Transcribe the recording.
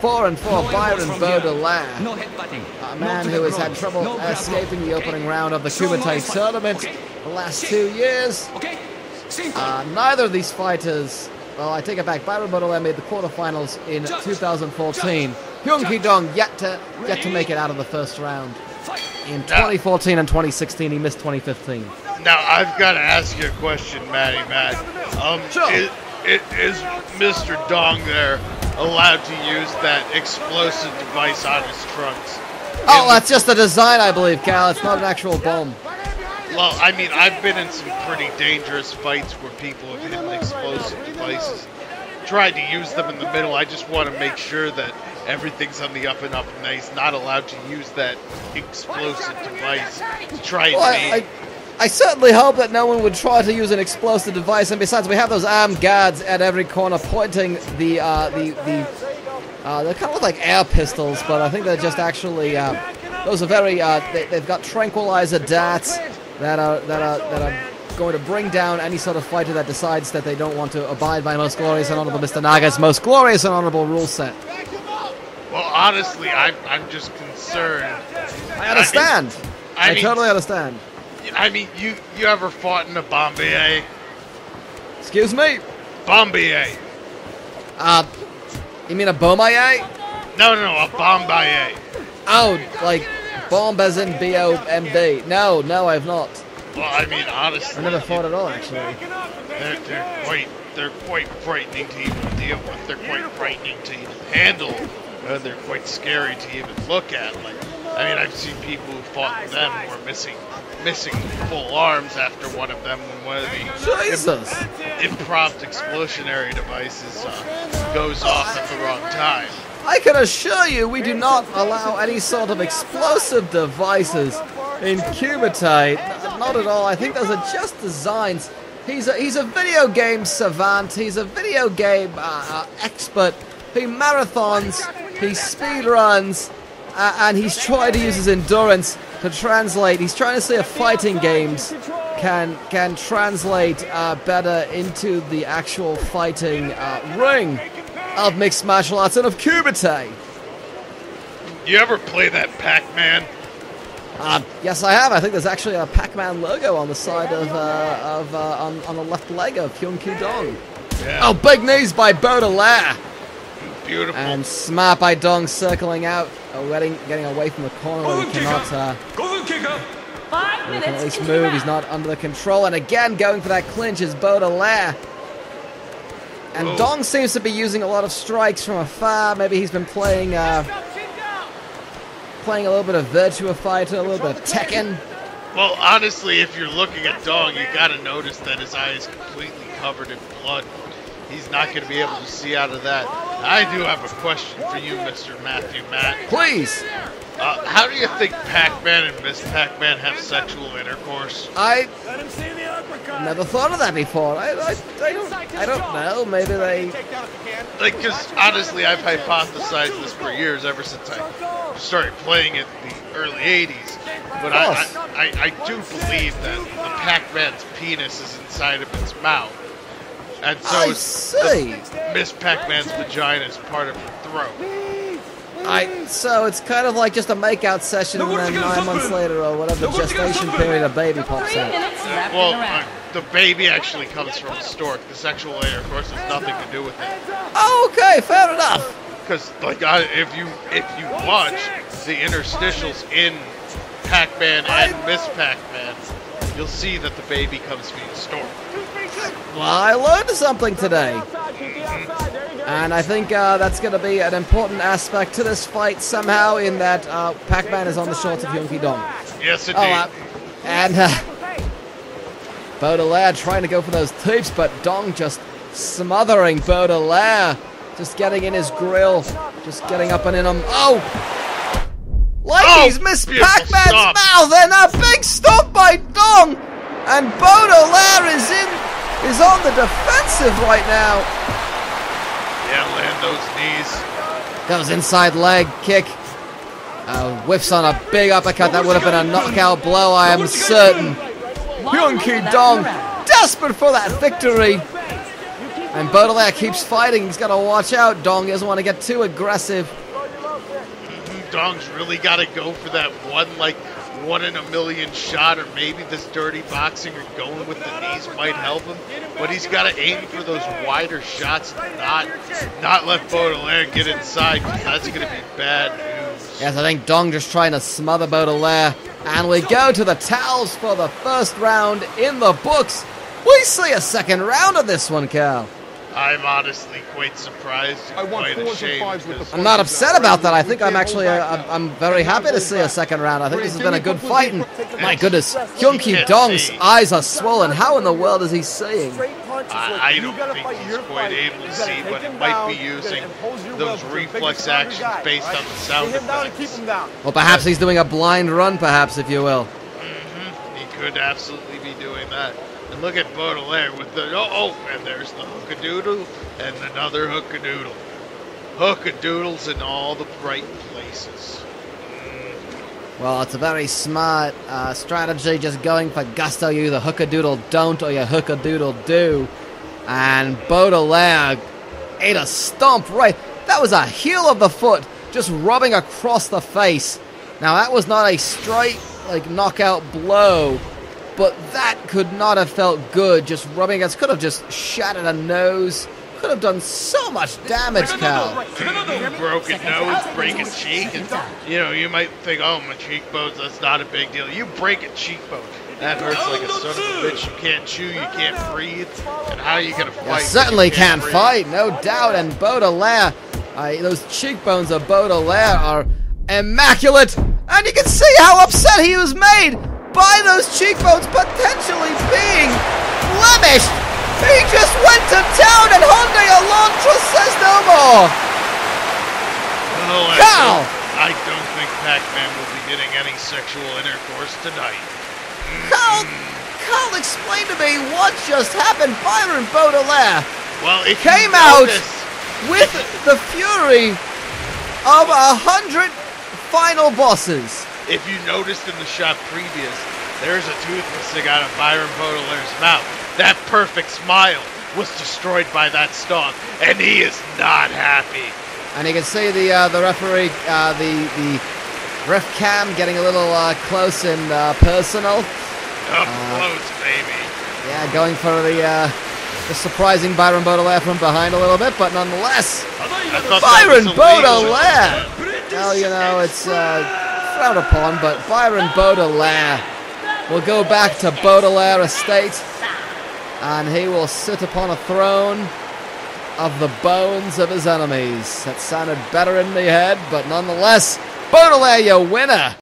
4-4 Byron Baudelaire, a man who has had trouble escaping the opening round of the KUMITE tournament the last 2 years. Neither of these fighters, well, I take it back, Byron Baudelaire made the quarterfinals in 2014. Hyun-Ki yet to make it out of the first round. In 2014 and 2016, he missed 2015. Now, I've got to ask you a question, Matt. Sure. Is Mr. Dong there allowed to use that explosive device on his trunks? Oh, that's just a design, I believe, Cal. It's not an actual bomb. Well, I mean, I've been in some pretty dangerous fights where people have hidden explosive devices, tried to use them in the middle. I just want to make sure that everything's on the up and up, and that he's not allowed to use that explosive device to try and I certainly hope that no one would try to use an explosive device, and besides, we have those armed guards at every corner pointing they kind of look like air pistols, but I think they're just actually, those are very, they've got tranquilizer darts that are going to bring down any sort of fighter that decides that they don't want to abide by Most Glorious and Honorable Mr. Naga's Most Glorious and Honorable rule set. Well, honestly, I'm just concerned. I understand. I totally understand. I mean, you ever fought in a Bombay? Excuse me? Bombay. You mean a Bombay? No, a Bombay. Oh, like bomb as in B-O-M-B. No, I've not. Well, I mean, honestly, I never fought at all, actually. They're quite frightening to even deal with. They're quite frightening to even handle. They're quite scary to even look at. Like, I mean, I've seen people who fought with them who are missing full arms after one of them when one of the impromptu explosionary devices goes off at the wrong time. I can assure you we do not allow any sort of explosive devices in KUMITE. Not at all. I think those are just designs. He's a video game savant. He's a video game expert. He marathons, he speed runs, and he's trying to use his endurance to translate. He's trying to see if fighting games can translate better into the actual fighting ring of mixed martial arts and of KUMITE. You ever play that Pac-Man? Yes, I have. I think there's actually a Pac-Man logo on the side on the left leg of Hyun-Ki. Yeah. Oh, big knees by Baudelaire. Beautiful. And smart by Dong, circling out, getting away from the corner where he cannot he can at least move. He's not under the control. And again, going for that clinch is Baudelaire. And Dong seems to be using a lot of strikes from afar. Maybe he's been playing a little bit of Virtua Fighter, a little bit of Tekken. Well, honestly, if you're looking at Dong, you gotta notice that his eye is completely covered in blood. He's not going to be able to see out of that. I do have a question for you, Mr. Matthew Matt. Please. How do you think Pac-Man and Miss Pac-Man have sexual intercourse? I never thought of that before. I don't know. Maybe they... Like, because honestly, I've hypothesized this for years, ever since I started playing it in the early 80s. But I do believe that the Pac-Man's penis is inside of its mouth. And so Miss Pac-Man's vagina is part of her throat. So it's kind of like just a makeout session, and then 9 months later, or whatever gestation period, a baby pops out. Well, the baby actually comes from a stork. The sexual intercourse has nothing to do with it. Oh, okay, fair enough. Because, like, if you watch the interstitials in Pac-Man and Miss Pac-Man, you'll see that the baby comes from a stork. Well, I learned something today. And I think that's going to be an important aspect to this fight somehow, in that Pac-Man is on the shorts of Hyun-Ki. Yes, indeed. And Baudelaire trying to go for those tapes, but Dong just smothering Baudelaire. Just getting in his grill. Just getting up and in him. Oh! He's missed Pac-Man's mouth, and a big stomp by Dong! And Baudelaire is on the defensive right now. Yeah, land those knees. Goes inside leg kick. Whiffs on a big uppercut. That would have been a knockout blow, I am certain. Hyun-Ki desperate for that victory. And Baudelaire keeps fighting. He's got to watch out. Dong doesn't want to get too aggressive. Dong's really got to go for that one in a million shot, or maybe this dirty boxing or going with the knees might help him. But he's got to aim for those wider shots and not let Baudelaire get inside, because that's going to be bad news. Yes, I think Dong just trying to smother Baudelaire. And we go to the towels for the first round in the books. We see a second round of this one, Cal. I'm honestly quite surprised and quite ashamed. I'm not upset about that. I think I'm actually, I'm very happy to see a second round. I think this has been a good fight. And my goodness, Hyun-Ki Dong's eyes are swollen. How in the world is he seeing? I don't think he's quite able to see, but he might be using those reflex actions based on the sound effects. Well, perhaps he's doing a blind run, perhaps, if you will. He could absolutely be doing that. And look at Baudelaire with the, and there's the hook-a-doodle and another hook-a-doodle. Hook-a-doodles in all the right places. Well, it's a very smart strategy, just going for gusto. You either hook-a-doodle don't or you hook-a-doodle do. And Baudelaire ate a stomp right. That was a heel of the foot just rubbing across the face. Now, that was not a straight, knockout blow. But that could not have felt good, just rubbing against. Could have just shattered a nose. Could have done so much damage, Cal. Broken nose, break a cheek. And, you might think, oh, my cheekbones, that's not a big deal. You break a cheekbone. That hurts like a son of a bitch. You can't chew, you can't breathe. And how are you going to fight? You certainly can't fight, no doubt. And Baudelaire, those cheekbones of Baudelaire are immaculate. And you can see how upset he was made by those cheekbones potentially being blemished. He just went to town and Hyundai Elantra says no more. Well, I don't think Pac-Man will be getting any sexual intercourse tonight. Carl, explain to me what just happened. Byron Baudelaire came out with the fury of 100 final bosses. If you noticed in the shot previous, there's a tooth missing out of Byron Baudelaire's mouth. That perfect smile was destroyed by that stomp, and he is not happy. And you can see the referee, the ref cam getting a little close and personal. Close, baby. Yeah, going for the surprising Byron Baudelaire from behind a little bit, but nonetheless, Byron Baudelaire. Well, it's frowned upon, but Byron Baudelaire will go back to Baudelaire Estate, and he will sit upon a throne of the bones of his enemies. That sounded better in my head, but nonetheless, Baudelaire, your winner.